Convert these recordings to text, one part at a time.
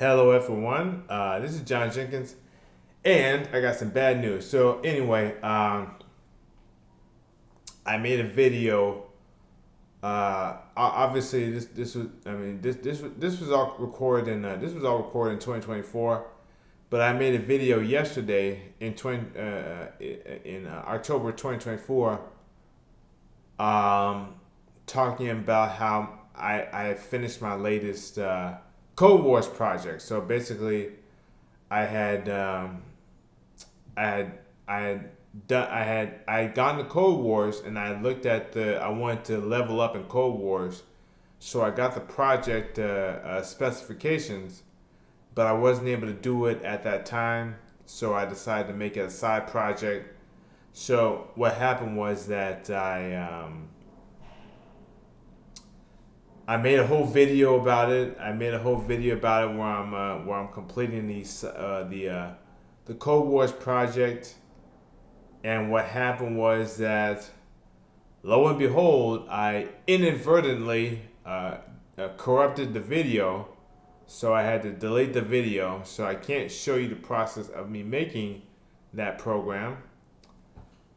Hello everyone, this is John Jenkins, and I got some bad news. So anyway, I made a video. Obviously, this was this was all recorded in 2024, but I made a video yesterday in October 2024, talking about how I finished my latest Codewars project. So basically, I had I had I had gone to Codewars and I looked at I wanted to level up in Codewars, so I got the project specifications, but I wasn't able to do it at that time. So I decided to make it a side project. So what happened was that I made a whole video about it. I made a whole video about it where I'm completing the Cold Wars project. And what happened was that, lo and behold, I inadvertently corrupted the video, so I had to delete the video. So I can't show you the process of me making that program.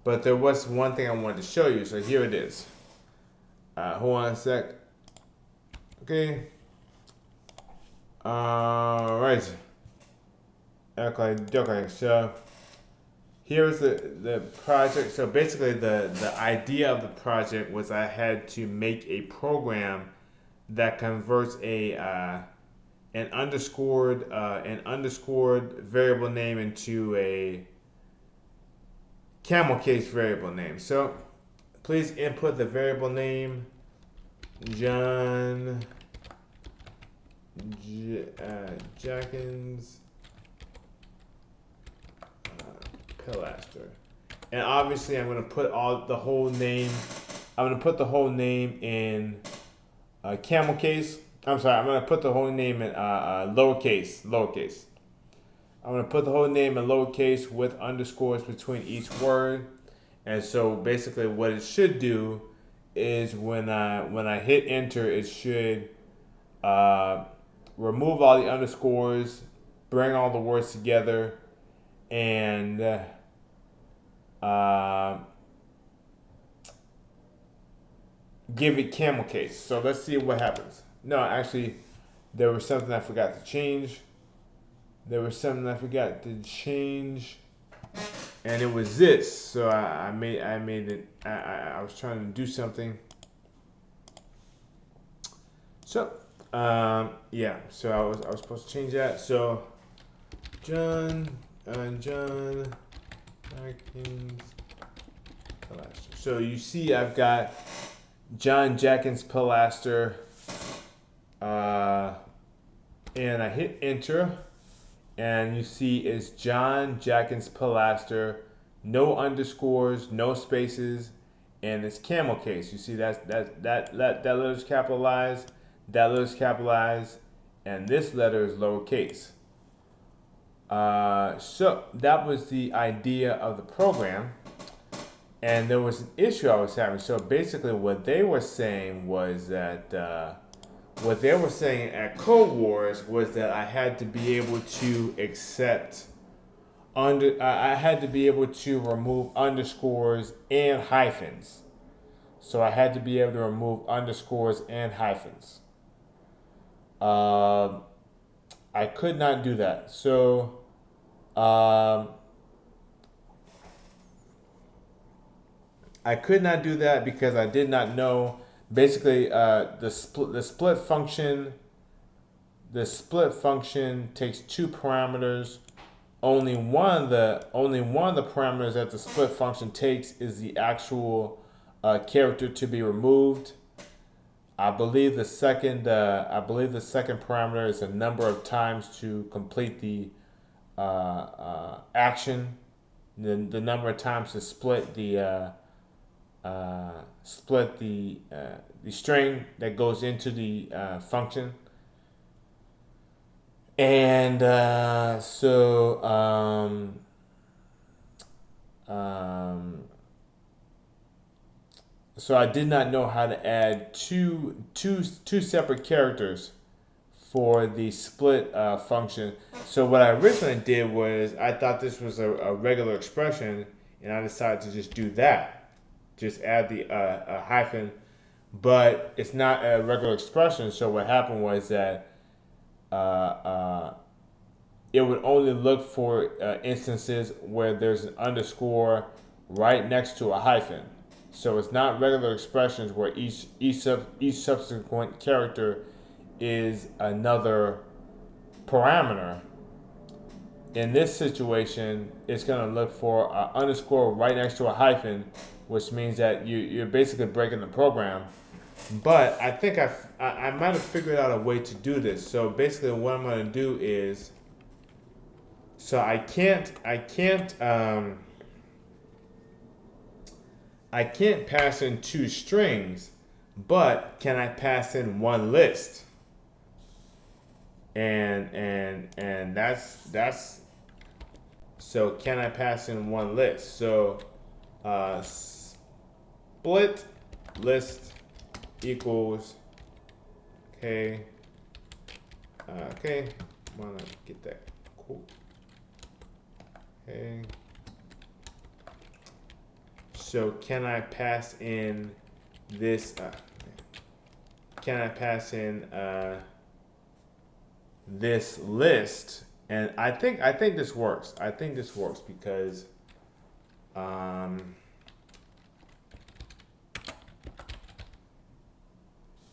But there was one thing I wanted to show you, so here it is. Hold on a sec. Okay. Right. Okay. So here's the project. So basically, the idea of the project was I had to make a program that converts an underscored variable name into a camel case variable name. So please input the variable name John Jackins Pilaster, and obviously I'm going to put the whole name. I'm going to put the whole name in camel case. I'm sorry. I'm going to put the whole name in lowercase. I'm going to put the whole name in lowercase with underscores between each word. And so basically, what it should do is when I hit enter, it should remove all the underscores, bring all the words together, and give it camel case. So let's see what happens. No, actually, there was something I forgot to change. And it was this. So I made it. I was trying to do something. So yeah. So I was supposed to change that. So John Jenkins Pilaster. So you see, I've got John Jenkins Pilaster, and I hit enter. And you see it's John Jenkins Pilaster, no underscores, no spaces, and it's camel case. You see that letter's capitalized, that letter's capitalized, and this letter is lowercase. So that was the idea of the program, and there was an issue I was having. So basically, what they were saying was that. What they were saying at Codewars was that I had to be able to accept I had to be able to remove underscores and hyphens. So I had to be able to remove underscores and hyphens. I could not do that. So I could not do that because I did not know. Basically, the split function takes two parameters. Only one of the parameters that the split function takes is the actual character to be removed. I believe the second parameter is the number of times to complete the action. The number of times to split the string that goes into the function. And so I did not know how to add two separate characters for the split function. So what I originally did was I thought this was a regular expression, and I decided to just do that, just add the hyphen, but it's not a regular expression. So what happened was that it would only look for instances where there's an underscore right next to a hyphen. So it's not regular expressions where each subsequent character is another parameter. In this situation, it's going to look for an underscore right next to a hyphen, which means that you're basically breaking the program. But I think I might have figured out a way to do this. So basically, what I'm going to do is, so I can't pass in two strings, but can I pass in one list? And that's so can I pass in one list? So split list equals okay. Okay, I wanna get that cool. Okay. So can I pass in this? Can I pass in this list? And I think this works. I think this works because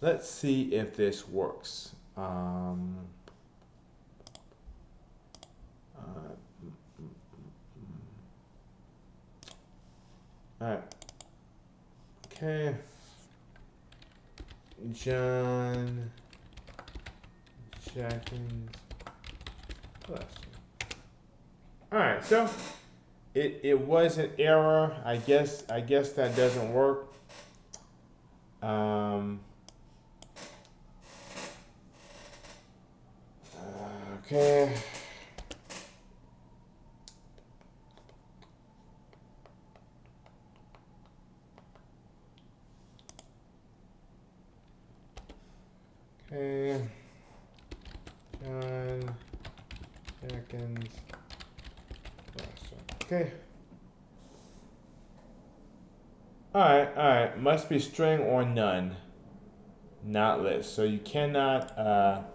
let's see if this works. All right. Okay. John Jackins. All right, so it was an error. I guess that doesn't work. Okay. Okay. John Jackins. Okay. All right. Must be string or none, not list. So you cannot add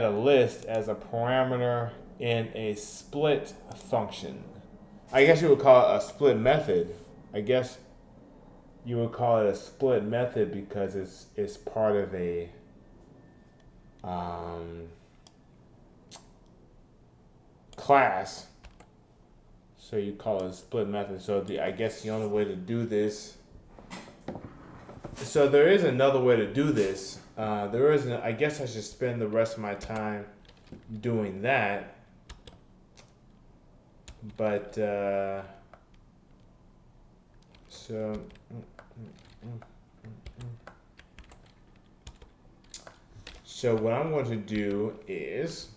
a list as a parameter in a split function. I guess you would call it a split method. I guess you would call it a split method because it's part of a class. So you call it a split method. So I guess the only way to do this. So there is another way to do this. There isn't. I guess I should spend the rest of my time doing that. But so what I'm going to do is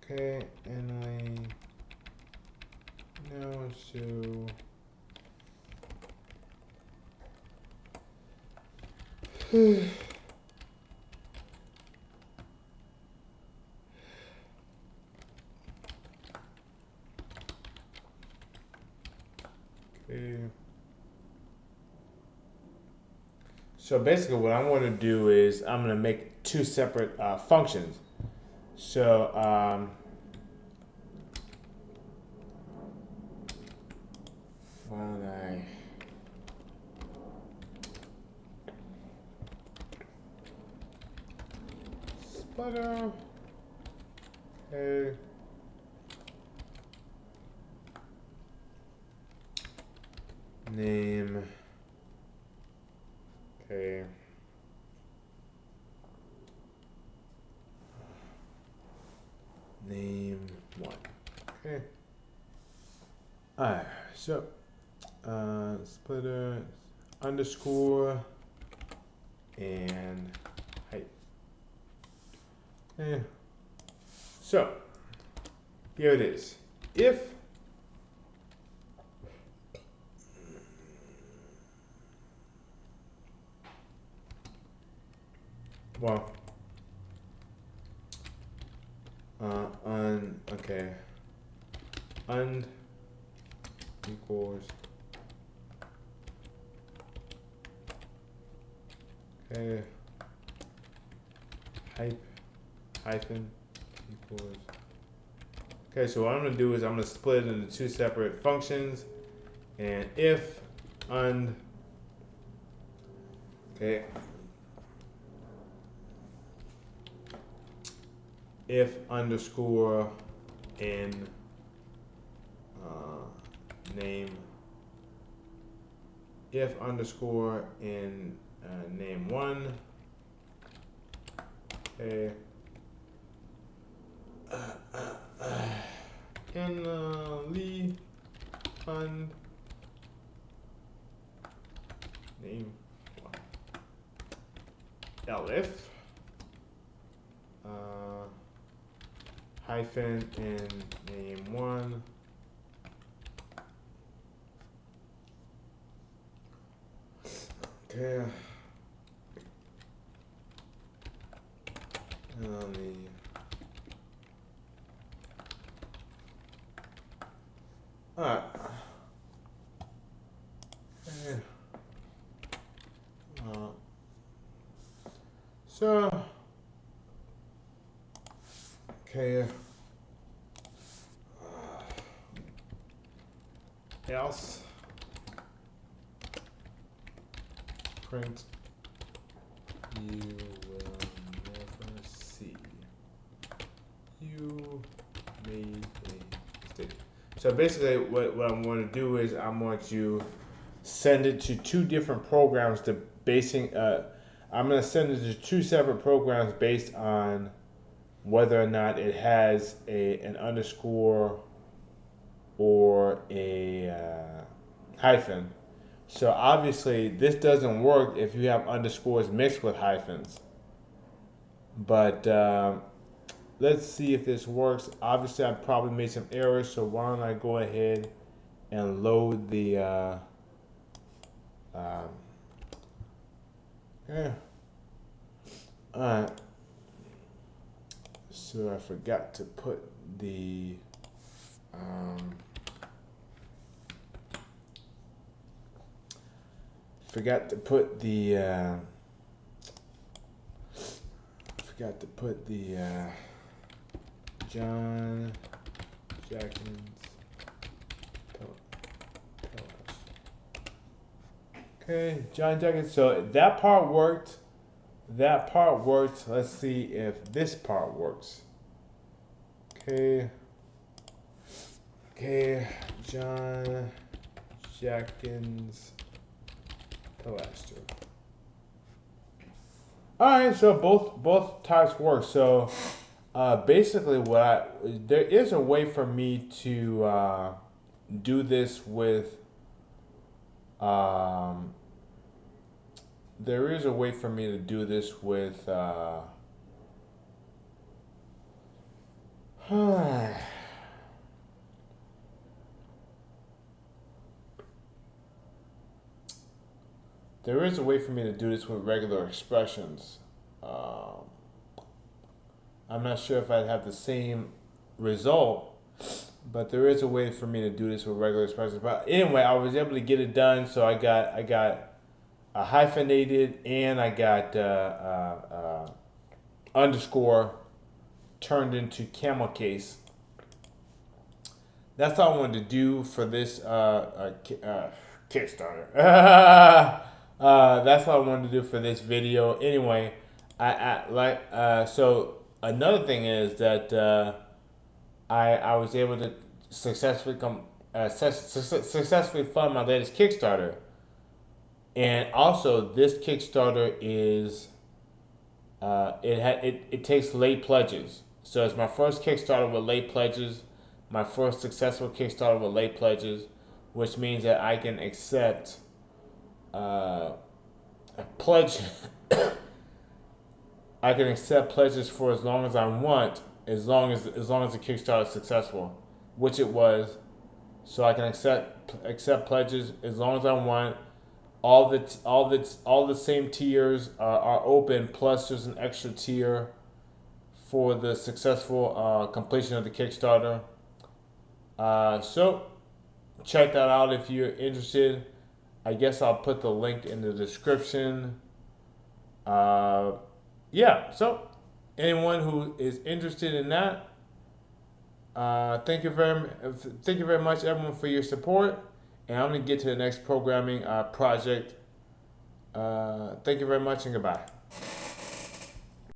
okay, and I know so okay. So basically what I'm going to do is I'm going to make two separate functions. So why don't I splitter? Okay. Name. Okay. Name one. Okay. Alright, so splitter underscore and height. Okay. So here it is. If well, okay, und equals, okay, hyphen equals. Okay, so what I'm gonna do is I'm gonna split it into two separate functions, and if und, okay, if underscore in name, if underscore in name one, okay, in Lee und name one, elif hyphen in name one, okay, alright, so okay, else print you will never see you made a mistake. So basically what I'm going to do is I'm going to send it to two different programs to I'm going to send it to two separate programs based on whether or not it has an underscore or a hyphen. So obviously this doesn't work if you have underscores mixed with hyphens. But let's see if this works. Obviously I probably made some errors, so why don't I go ahead and load the yeah. Alright. So I forgot to put the John Jackins. Okay, John Jackins. So that part worked. Let's see if this part works. Okay, John Jackins Pilaster. Alright, so both types work. So basically there is a way for me to do this with there is a way for me to do this with there is a way for me to do this with regular expressions. I'm not sure if I'd have the same result, but there is a way for me to do this with regular expressions. But anyway, I was able to get it done. So I got a hyphenated and I got underscore turned into camel case. That's all I wanted to do for this Kickstarter. That's all I wanted to do for this video. Anyway, so another thing is that I was able to successfully fund my latest Kickstarter, and also this Kickstarter is it takes late pledges. So it's my first Kickstarter with late pledges, my first successful Kickstarter with late pledges, which means that I can accept a pledge. I can accept pledges for as long as I want, as long as the Kickstarter is successful, which it was. So I can accept pledges as long as I want. all the same tiers are open. Plus, there's an extra tier for the successful completion of the Kickstarter. So check that out if you're interested. I guess I'll put the link in the description. Yeah, so anyone who is interested in that, thank you very much, everyone, for your support. And I'm gonna get to the next programming project. Thank you very much, and goodbye.